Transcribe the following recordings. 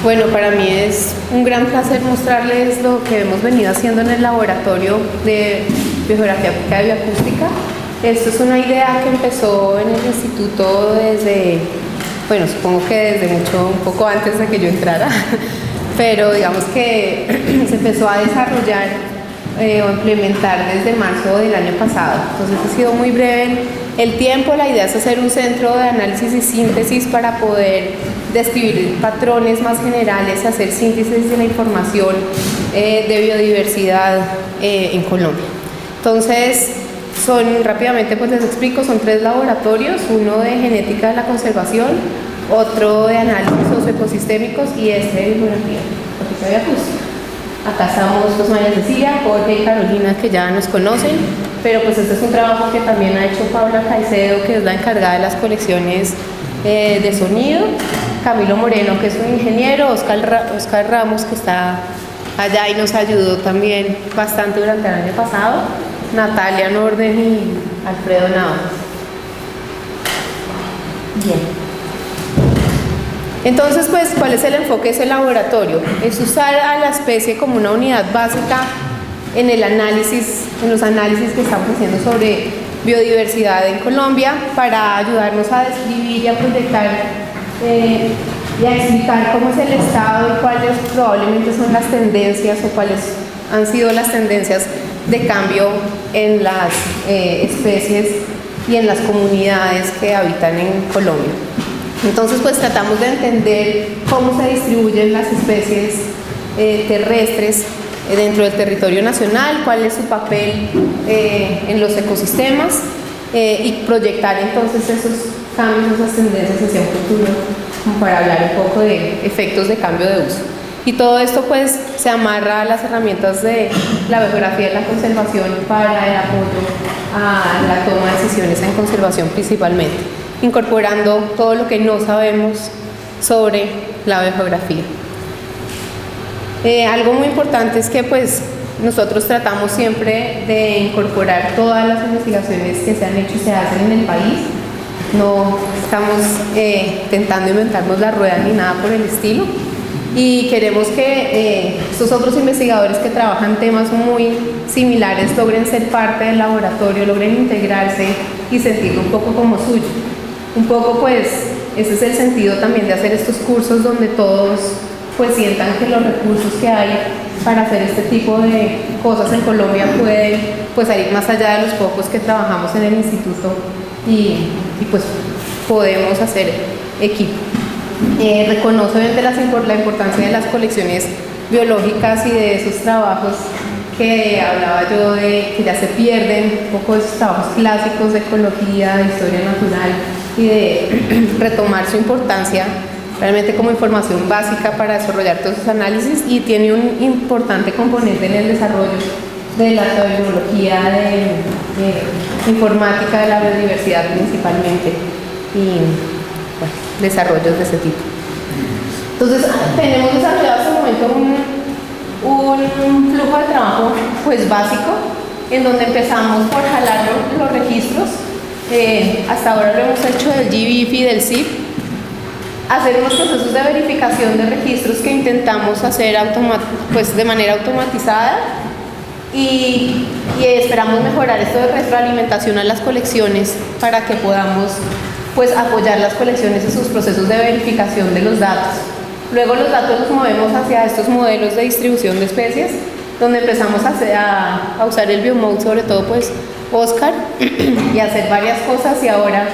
Bueno, para mí es un gran placer mostrarles lo que hemos venido haciendo en el laboratorio de biogeografía aplicada y bioacústica. Esto es una idea que empezó en el instituto desde, bueno, supongo que desde un poco antes de que yo entrara, pero digamos que se empezó a desarrollar o implementar desde marzo del año pasado. Entonces ha sido muy breve el tiempo. La idea es hacer un centro de análisis y síntesis para poder describir patrones más generales, hacer síntesis de la información de biodiversidad en Colombia. Entonces, rápidamente pues les explico, son 3 laboratorios, uno de genética de la conservación, otro de análisis socioecosistémicos y este de biografía acústica. Acá estamos pues María Cecilia, Jorge y Carolina, que ya nos conocen, pero pues este es un trabajo que también ha hecho Paula Caicedo, que es la encargada de las colecciones de sonido, Camilo Moreno, que es un ingeniero, Oscar Ramos, que está allá y nos ayudó también bastante durante el año pasado, Natalia Norden y Alfredo Navas. Bien. Entonces, pues, ¿cuál es el enfoque de ese laboratorio? Es usar a la especie como una unidad básica en el análisis, en los análisis que estamos haciendo sobre biodiversidad en Colombia, para ayudarnos a describir y a proyectar y a explicar cómo es el estado y cuáles probablemente son las tendencias o cuáles han sido las tendencias de cambio en las especies y en las comunidades que habitan en Colombia. Entonces, pues tratamos de entender cómo se distribuyen las especies terrestres dentro del territorio nacional, cuál es su papel en los ecosistemas y proyectar entonces esos cambios, esas tendencias hacia un futuro, como para hablar un poco de efectos de cambio de uso. Y todo esto pues se amarra a las herramientas de la biografía y la conservación para el apoyo a la toma de decisiones en conservación principalmente, incorporando todo lo que no sabemos sobre la biogeografía. Algo muy importante es que pues nosotros tratamos siempre de incorporar todas las investigaciones que se han hecho y se hacen en el país. No estamos intentando inventarnos la rueda ni nada por el estilo, y queremos que estos otros investigadores que trabajan temas muy similares logren ser parte del laboratorio, logren integrarse y sentirlo un poco como suyo. Un poco pues ese es el sentido también de hacer estos cursos, donde todos pues sientan que los recursos que hay para hacer este tipo de cosas en Colombia pueden pues salir más allá de los pocos que trabajamos en el instituto y pues podemos hacer equipo. Reconoce obviamente la importancia de las colecciones biológicas y de esos trabajos que hablaba yo de que ya se pierden, un poco de esos trabajos clásicos de ecología, de historia natural, y de retomar su importancia realmente como información básica para desarrollar todos esos análisis, y tiene un importante componente en el desarrollo de la biología, de informática, de la biodiversidad principalmente, y bueno, desarrollos de ese tipo. Entonces tenemos desarrollado hasta el momento un flujo de trabajo pues básico, en donde empezamos por jalar los registros. Hasta ahora lo hemos hecho del GBIF y del CIP, hacer unos procesos de verificación de registros que intentamos hacer pues de manera automatizada, y esperamos mejorar esto de retroalimentación a las colecciones para que podamos pues apoyar las colecciones en sus procesos de verificación de los datos. Luego los datos los movemos hacia estos modelos de distribución de especies, donde empezamos a usar el biomode, sobre todo pues Oscar, y hacer varias cosas, y ahora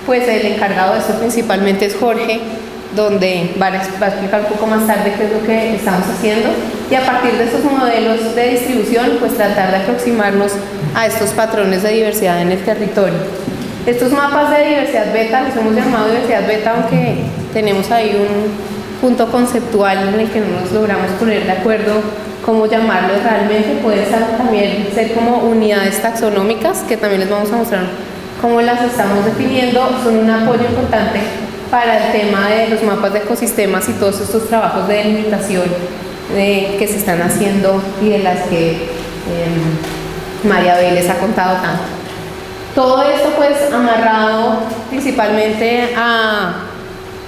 pues el encargado de esto principalmente es Jorge, donde va a explicar un poco más tarde qué es lo que estamos haciendo, y a partir de estos modelos de distribución pues tratar de aproximarnos a estos patrones de diversidad en el territorio. Estos mapas de diversidad beta los hemos llamado diversidad beta, aunque tenemos ahí un punto conceptual en el que no nos logramos poner de acuerdo cómo llamarlos realmente. Pueden también ser como unidades taxonómicas, que también les vamos a mostrar cómo las estamos definiendo. Son un apoyo importante para el tema de los mapas de ecosistemas y todos estos trabajos de delimitación que se están haciendo y de las que María B. les ha contado tanto. Todo esto pues amarrado principalmente a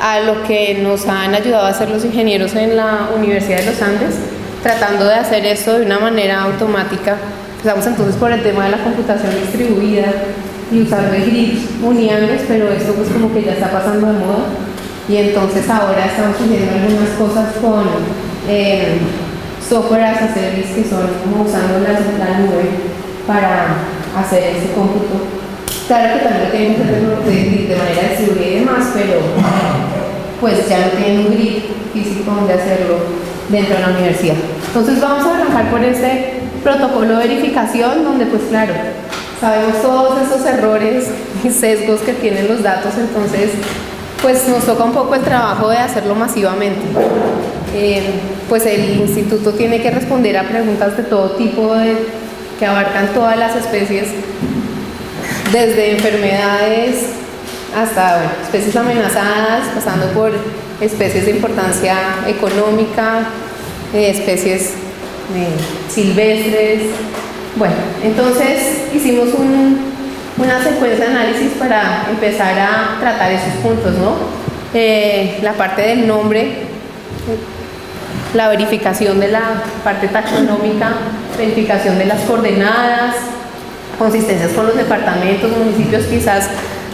a lo que nos han ayudado a hacer los ingenieros en la Universidad de los Andes, tratando de hacer esto de una manera automática. Empezamos entonces por el tema de la computación distribuida y usar grids uniangles, pero esto pues como que ya está pasando de moda, y entonces ahora estamos haciendo algunas cosas con software as a service, que son como usando la nube para hacer ese cómputo. Claro que también lo tienen que hacer de manera distribuida y demás, pero pues ya no tienen un grid físico donde hacerlo dentro de la universidad. Entonces vamos a arrancar por este protocolo de verificación, donde pues claro, sabemos todos esos errores y sesgos que tienen los datos, entonces pues nos toca un poco el trabajo de hacerlo masivamente. Pues el instituto tiene que responder a preguntas de todo tipo, que abarcan todas las especies, desde enfermedades hasta especies amenazadas, pasando por especies de importancia económica, especies silvestres. Bueno, entonces hicimos una secuencia de análisis para empezar a tratar esos puntos, ¿no? La parte del nombre, la verificación de la parte taxonómica, verificación de las coordenadas, consistencias con los departamentos, municipios. Quizás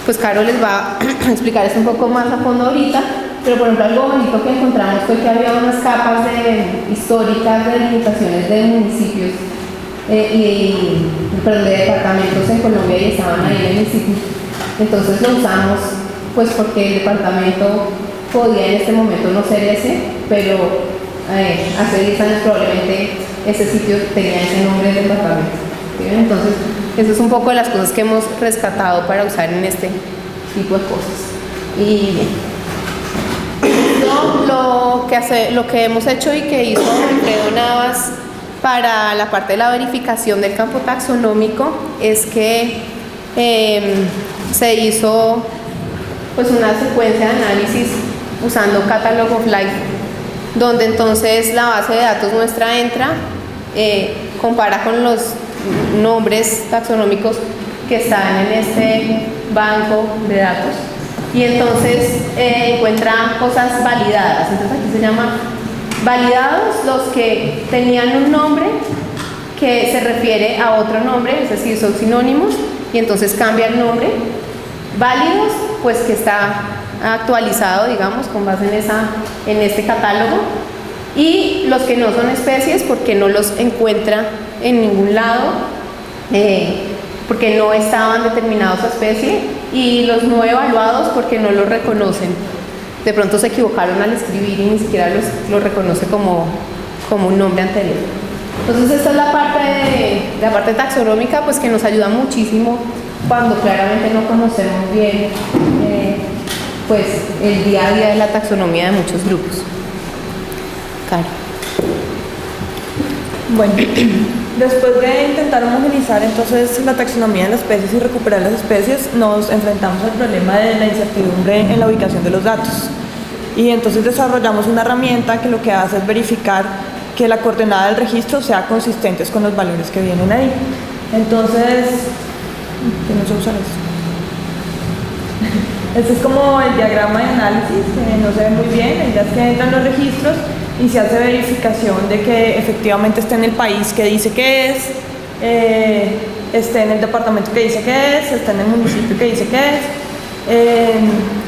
pues Caro les va a explicar esto un poco más a fondo ahorita, pero por ejemplo algo bonito que encontramos fue que había unas capas históricas de delimitaciones de municipios de departamentos en Colombia, y estaban ahí en el instituto. Entonces lo usamos pues porque el departamento podía en este momento no ser ese, pero hace 10 años probablemente ese sitio tenía ese nombre de departamento. ¿Sí? Entonces eso es un poco de las cosas que hemos rescatado para usar en este tipo de cosas. Y lo que hemos hecho y que hizo Alfredo Navas para la parte de la verificación del campo taxonómico es que se hizo pues una secuencia de análisis usando Catalog of Life, donde entonces la base de datos nuestra entra, compara con los nombres taxonómicos que están en este banco de datos, y entonces encuentra cosas validadas. Entonces aquí se llama validados los que tenían un nombre que se refiere a otro nombre, es decir, son sinónimos, y entonces cambia el nombre. Válidos, pues que está actualizado, digamos, con base en este catálogo. Y los que no son especies, porque no los encuentra en ningún lado, porque no estaban determinados a especie, y los no evaluados porque no los reconocen. De pronto se equivocaron al escribir y ni siquiera los reconoce como un nombre anterior. Entonces esta es la parte taxonómica, pues que nos ayuda muchísimo cuando claramente no conocemos bien pues el día a día de la taxonomía de muchos grupos. Caro. Bueno, después de intentar homogeneizar entonces la taxonomía de las especies y recuperar las especies, nos enfrentamos al problema de la incertidumbre en la ubicación de los datos. Y entonces desarrollamos una herramienta que lo que hace es verificar que la coordenada del registro sea consistente con los valores que vienen ahí. Entonces, que no se usa esto. Este es como el diagrama de análisis, que no se ve muy bien. La idea es que entran los registros y se hace verificación de que efectivamente esté en el país que dice que es, esté en el departamento que dice que es, esté en el municipio que dice que es.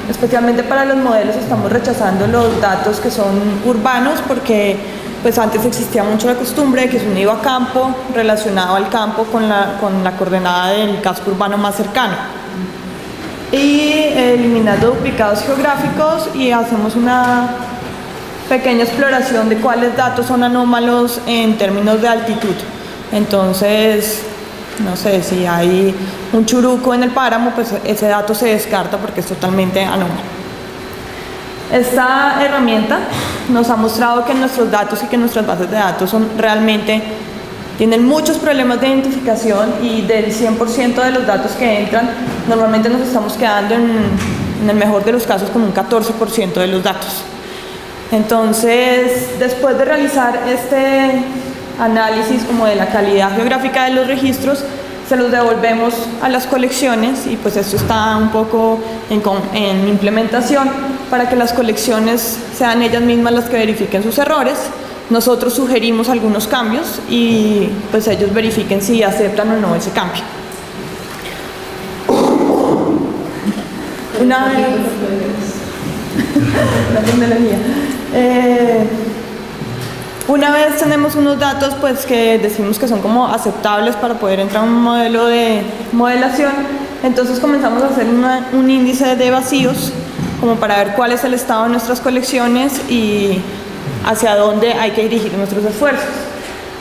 Especialmente para los modelos estamos rechazando los datos que son urbanos, porque pues antes existía mucho la costumbre de que si uno iba a campo, relacionado al campo con la coordenada del casco urbano más cercano. Y eliminando duplicados geográficos, y hacemos una pequeña exploración de cuáles datos son anómalos en términos de altitud. Entonces, no sé, si hay un churuco en el páramo, pues ese dato se descarta porque es totalmente anómalo. Esta herramienta nos ha mostrado que nuestros datos y que nuestras bases de datos tienen muchos problemas de identificación, y del 100% de los datos que entran, normalmente nos estamos quedando en el mejor de los casos con un 14% de los datos. Entonces, después de realizar este análisis como de la calidad geográfica de los registros, se los devolvemos a las colecciones, y pues esto está un poco en implementación, para que las colecciones sean ellas mismas las que verifiquen sus errores. Nosotros sugerimos algunos cambios y pues ellos verifiquen si aceptan o no ese cambio. La tecnología. Una vez tenemos unos datos pues que decimos que son como aceptables para poder entrar a un modelo de modelación, entonces comenzamos a hacer un índice de vacíos como para ver cuál es el estado de nuestras colecciones y hacia dónde hay que dirigir nuestros esfuerzos.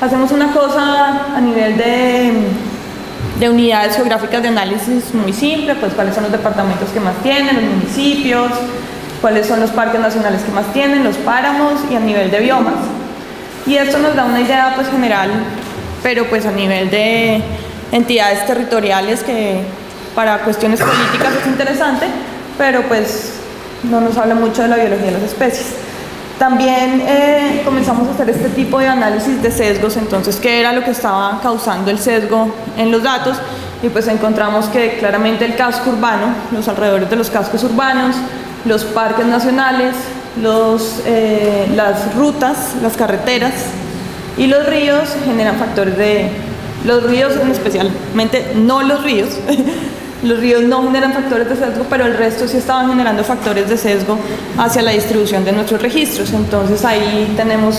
Hacemos una cosa a nivel de unidades geográficas de análisis muy simple, pues cuáles son los departamentos que más tienen, los municipios, cuáles son los parques nacionales que más tienen, los páramos, y a nivel de biomas. Y esto nos da una idea pues general, pero pues a nivel de entidades territoriales que para cuestiones políticas es interesante, pero pues no nos habla mucho de la biología de las especies. También comenzamos a hacer este tipo de análisis de sesgos, entonces qué era lo que estaba causando el sesgo en los datos, y pues encontramos que claramente el casco urbano, los alrededores de los cascos urbanos, los parques nacionales, las rutas, las carreteras y los ríos generan factores de... Los ríos especialmente, no los ríos, los ríos no generan factores de sesgo, pero el resto sí estaban generando factores de sesgo hacia la distribución de nuestros registros. Entonces ahí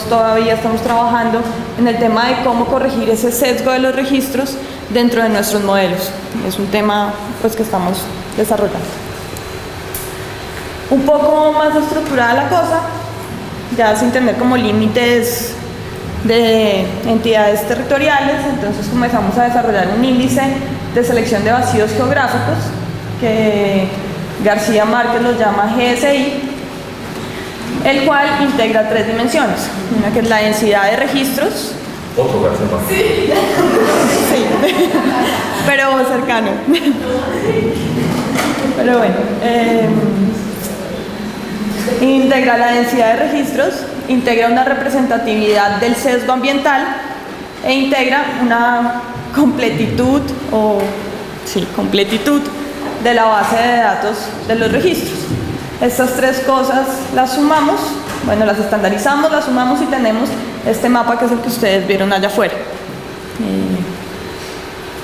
todavía estamos trabajando en el tema de cómo corregir ese sesgo de los registros dentro de nuestros modelos. Es un tema pues que estamos desarrollando. Un poco más estructurada la cosa, ya sin tener como límites de entidades territoriales, entonces comenzamos a desarrollar un índice de selección de vacíos geográficos que García Márquez los llama GSI, el cual integra 3 dimensiones, una que es la densidad de registros. Otro García Márquez. Sí, sí. Pero cercano. Pero bueno, integra la densidad de registros, integra una representatividad del sesgo ambiental e integra una completitud de la base de datos de los registros. Estas 3 cosas las sumamos, bueno, las estandarizamos, las sumamos y tenemos este mapa que es el que ustedes vieron allá afuera.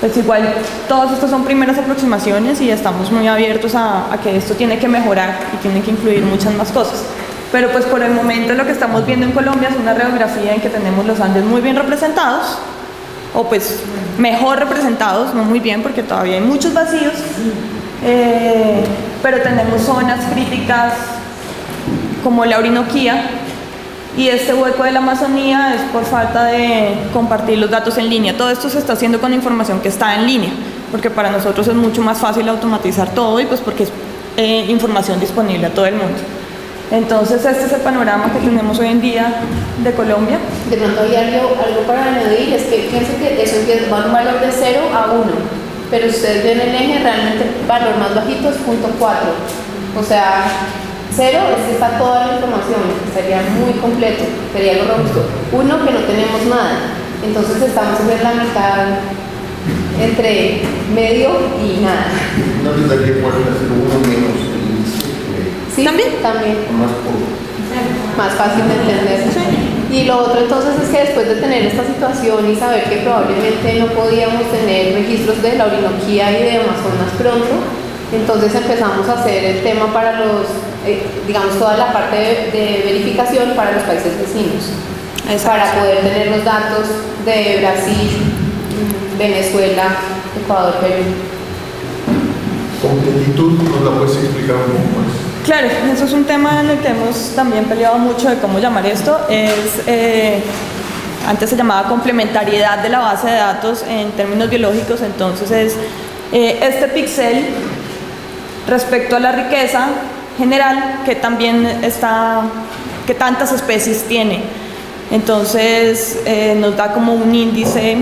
Pues igual, todas estas son primeras aproximaciones y estamos muy abiertos a que esto tiene que mejorar y tiene que incluir muchas más cosas. Pero pues por el momento lo que estamos viendo en Colombia es una radiografía en que tenemos los Andes muy bien representados, o pues mejor representados, no muy bien porque todavía hay muchos vacíos, pero tenemos zonas críticas como la Orinoquía, y este hueco de la Amazonía es por falta de compartir los datos en línea. Todo esto se está haciendo con información que está en línea, porque para nosotros es mucho más fácil automatizar todo y pues porque es información disponible a todo el mundo. Entonces este es el panorama que tenemos hoy en día de Colombia. De pronto hay algo para añadir, es que pienso que eso va a un valor de 0 a 1, pero ustedes ven el eje, realmente el valor más bajito es 0.4, o sea, 0 es que está toda la información, sería muy completo, sería algo robusto. 1 que no tenemos nada, entonces estamos en la mitad entre medio y nada. No les daría por hacer uno menos el índice. Sí, también. Más puro. Más fácil de entender. Sí. Y lo otro entonces es que después de tener esta situación y saber que probablemente no podíamos tener registros de la Orinoquía y de Amazonas pronto, entonces empezamos a hacer el tema para los, digamos, toda la parte de verificación para los países vecinos. Exacto. Para poder tener los datos de Brasil, Venezuela, Ecuador, Perú. Completitud, ¿nos la puedes explicar un poco más? Claro, eso es un tema en el que hemos también peleado mucho de cómo llamar esto. Antes se llamaba complementariedad de la base de datos en términos biológicos, entonces es este píxel respecto a la riqueza general que también que tantas especies tiene. Entonces nos da como un índice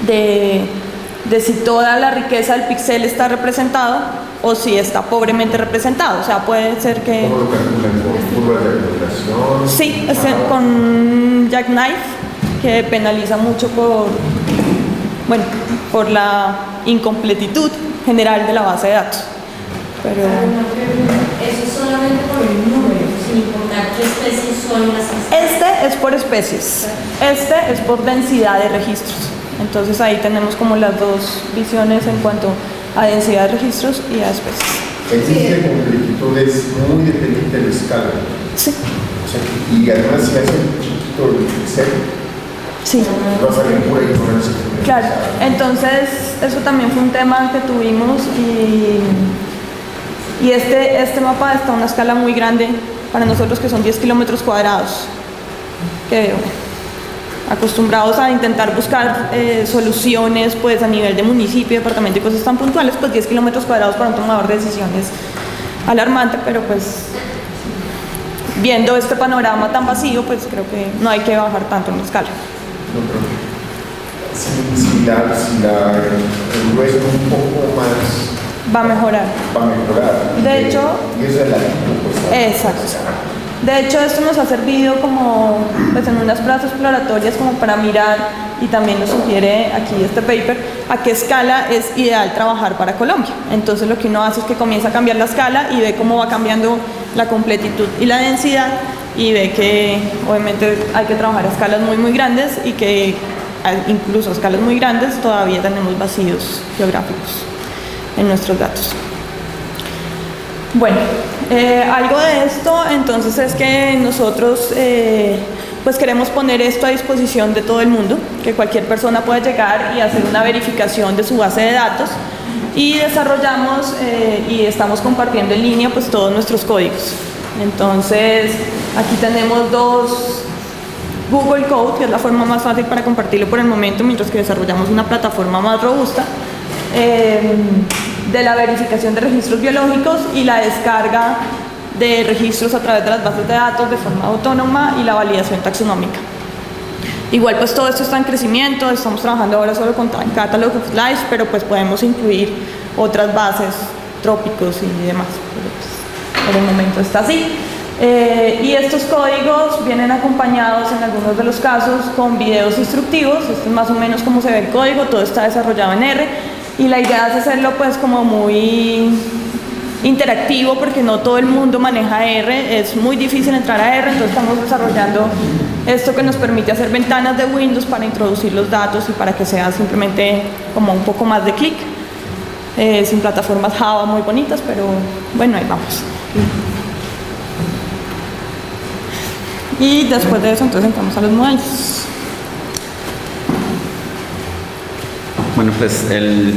de si toda la riqueza del píxel está representado o si está pobremente representado. O sea, puede ser que... ¿Cómo lo calculan? ¿Con curva de acumulación? Sí, con Jackknife, que penaliza mucho por la incompletitud general de la base de datos. Pero Eso es solamente por el número, sin importar qué especies son las que este es por especies, este es por densidad de registros. Entonces ahí tenemos como las dos visiones en cuanto a densidad de registros y a especies. El índice de completitud es muy dependiente de la escala. Sí, O sea, y además si hace un chiquito el Excel, sí. va a salir pura ignorancia. Claro, entonces eso también fue un tema que tuvimos y este mapa está a una escala muy grande para nosotros, que son 10 kilómetros cuadrados, que acostumbrados a intentar buscar soluciones pues a nivel de municipio, departamento y cosas tan puntuales, pues 10 kilómetros cuadrados para un tomador de decisiones alarmante, pero pues viendo este panorama tan vacío, pues creo que no hay que bajar tanto en la escala. No, pero si el grueso un poco más Va a mejorar. va a mejorar. De hecho, y eso es la pues, exacto. De hecho, esto nos ha servido como, pues en unas pruebas exploratorias como para mirar, y también nos sugiere aquí este paper, a qué escala es ideal trabajar para Colombia. Entonces lo que uno hace es que comienza a cambiar la escala y ve cómo va cambiando la completitud y la densidad, y ve que obviamente hay que trabajar a escalas muy grandes, y que incluso a escalas muy grandes todavía tenemos vacíos geográficos en nuestros datos. Bueno, algo de esto entonces es que nosotros pues queremos poner esto a disposición de todo el mundo, que cualquier persona pueda llegar y hacer una verificación de su base de datos, y desarrollamos y estamos compartiendo en línea pues todos nuestros códigos. Entonces aquí tenemos dos Google Code, que es la forma más fácil para compartirlo por el momento, mientras que desarrollamos una plataforma más robusta de la verificación de registros biológicos y la descarga de registros a través de las bases de datos de forma autónoma, y la validación taxonómica. Igual pues todo esto está en crecimiento, estamos trabajando ahora solo con Catalog of Life, pero pues podemos incluir otras bases, trópicos y demás, pero pues, por el momento está así. Y estos códigos vienen acompañados en algunos de los casos con videos instructivos. Esto es más o menos cómo se ve el código, todo está desarrollado en R, y la idea es hacerlo pues como muy interactivo, porque no todo el mundo maneja R, es muy difícil entrar a R, entonces estamos desarrollando esto que nos permite hacer ventanas de Windows para introducir los datos y para que sea simplemente como un poco más de clic, sin plataformas Java muy bonitas, pero bueno, ahí vamos. Y después de eso entonces entramos a los modelos. Bueno, pues el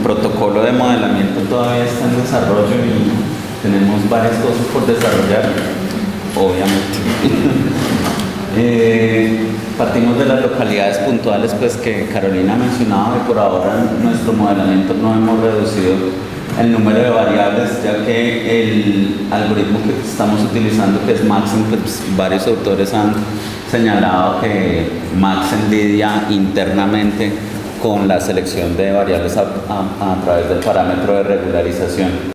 protocolo de modelamiento todavía está en desarrollo y tenemos varias cosas por desarrollar, obviamente. Partimos de las localidades puntuales pues que Carolina ha mencionado, y por ahora en nuestro modelamiento no hemos reducido el número de variables, ya que el algoritmo que estamos utilizando, que es Maxent, pues varios autores han señalado que Maxent lidia internamente con la selección de variables a través del parámetro de regularización.